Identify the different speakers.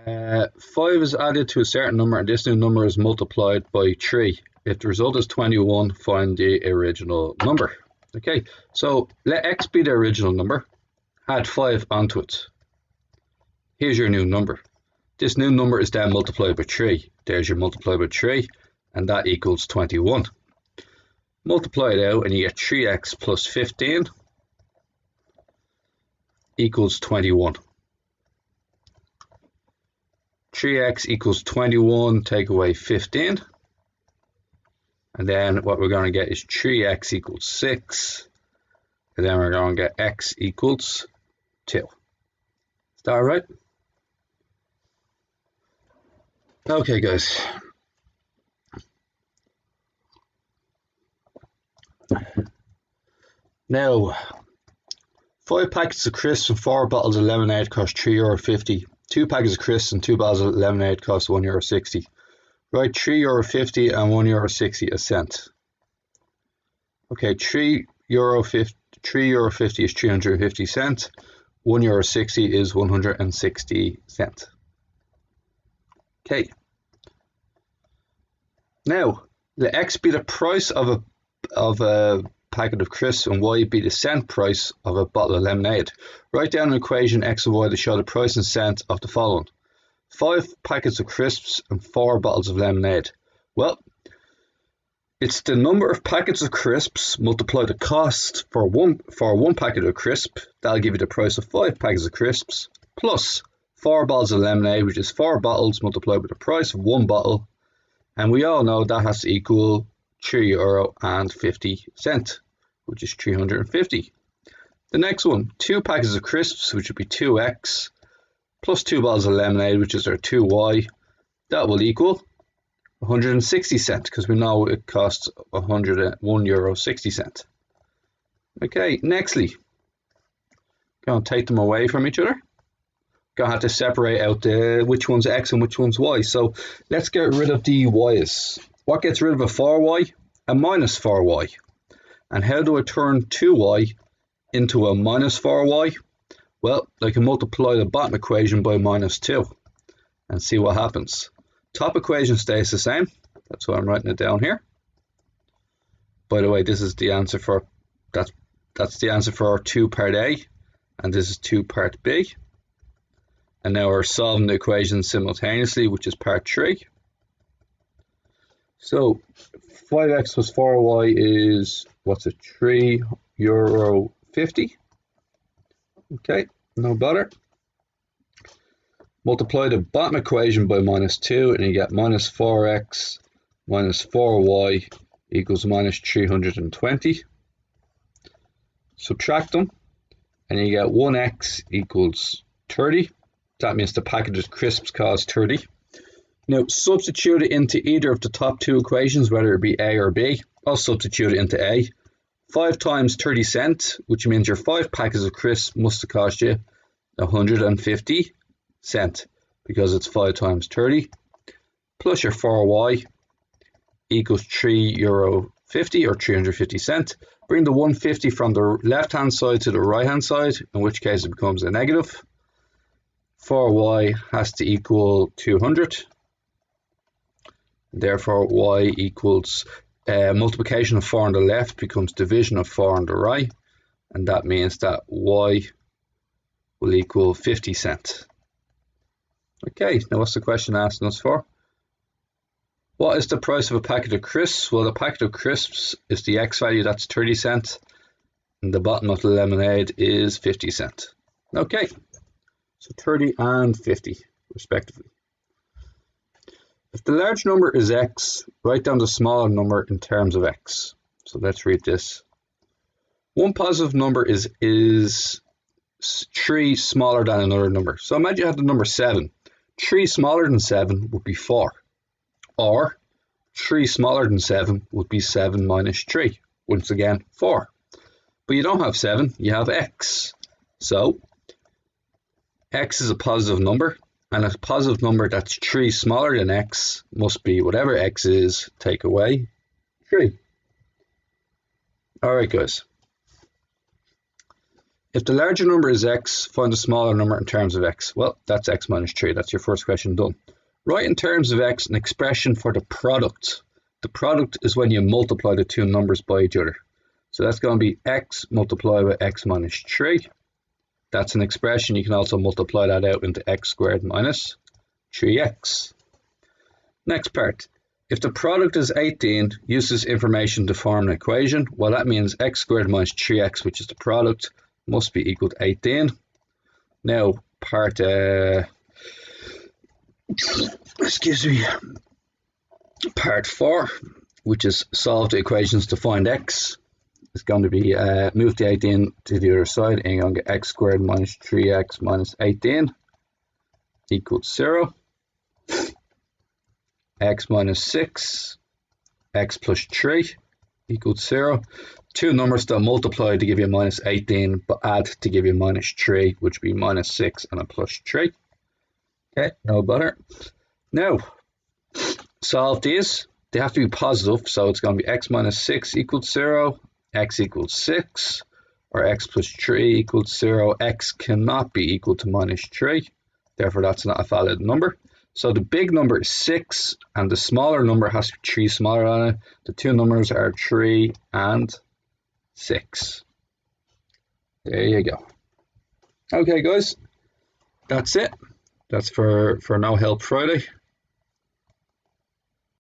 Speaker 1: 5 is added to a certain number and this new number is multiplied by 3. If the result is 21, find the original number. Okay, so let x be the original number, add 5 onto it. Here's your new number. This new number is then multiplied by 3. There's your multiplied by 3, and that equals 21. Multiply it out and you get 3x plus 15 equals 21. 3x equals 21, take away 15. And then what we're going to get is 3x equals 6. And then we're going to get x equals 2. Is that right? Okay, guys. Now, 5 packets of crisps and 4 bottles of lemonade cost €3.50. 2 packets of crisps and 2 bottles of lemonade cost €1.60. Write €3.50 and €1.60 a cent. Okay, €3.50 is 350 cents. €1.60 is 160 cents. Okay. Now, let x be the price of a packet of crisps and y be the cent price of a bottle of lemonade. Write down an equation x and y to show the price in cents of the following. 5 packets of crisps and 4 bottles of lemonade. Well, it's the number of packets of crisps multiply the cost for one packet of crisp. That'll give you the price of 5 packets of crisps plus 4 bottles of lemonade, which is 4 bottles multiplied by the price of 1 bottle. And we all know that has to equal €3.50, which is 350. The next one, 2 packets of crisps, which would be 2x, plus 2 bottles of lemonade, which is our 2y. That will equal 160 cents, because we know it costs €1.60. Okay, nextly, going to take them away from each other. Going to have to separate out which one's x and which one's y. So let's get rid of the y's. What gets rid of a 4y? A minus 4y. And how do I turn 2y into a minus 4y? Well, I can multiply the bottom equation by minus 2 and see what happens. Top equation stays the same. That's why I'm writing it down here. By the way, this is the answer for that's the answer for our 2 part A, and this is 2 part B. And now we're solving the equation simultaneously, which is part 3. So 5x plus 4y is, what's it, €3.50. Okay, no bother. Multiply the bottom equation by minus 2 and you get minus 4x minus 4y equals minus 320. Subtract them and you get 1x equals 30. That means the packet of crisps costs 30. Now substitute it into either of the top 2 equations, whether it be A or B. I'll substitute it into A. 5 times 30 cents, which means your 5 packets of crisps must have cost you 150 cents, because it's 5 times 30, plus your 4y equals €3.50 or 350 cents. Bring the 150 from the left hand side to the right hand side, in which case it becomes a negative. 4y has to equal 200. Therefore, y equals multiplication of 4 on the left becomes division of 4 on the right, and that means that y will equal 50 cents. Okay, now what's the question asking us for? What is the price of a packet of crisps? Well, the packet of crisps is the x value, that's 30 cents, and the bottom of the lemonade is 50 cents. Okay, so 30 and 50 respectively. If the large number is x, write down the smaller number in terms of x. So let's read this. One positive number is 3 smaller than another number. So imagine you have the number 7. 3 smaller than 7 would be 4. Or 3 smaller than 7 would be 7 minus 3. Once again, 4. But you don't have 7, you have x. So x is a positive number. And a positive number that's 3 smaller than x must be whatever x is, take away 3. Alright guys. If the larger number is x, find the smaller number in terms of x. Well, that's x minus 3. That's your first question done. Write in terms of x an expression for the product. The product is when you multiply the two numbers by each other. So that's going to be x multiplied by x minus 3. That's an expression. You can also multiply that out into x squared minus 3x. Next part. If the product is 18, use this information to form an equation. Well, that means x squared minus 3x, which is the product, must be equal to 18. Now, part part 4, which is solve the equations to find x, is going to be move the 18 to the other side, and you're going to get x squared minus 3x minus 18 equals 0. X minus 6, x plus 3 equals 0. Two numbers that multiply to give you minus 18, but add to give you minus 3, which would be minus 6 and a plus 3. Okay, no bother. Now, solve these. They have to be positive, so it's going to be x minus 6 equals 0, x equals 6, or x plus 3 equals 0. X cannot be equal to minus 3, therefore that's not a valid number. So the big number is 6, and the smaller number has 3 smaller on it. The two numbers are 3 and 6. There you go. Okay, guys, that's it. That's for No Help Friday.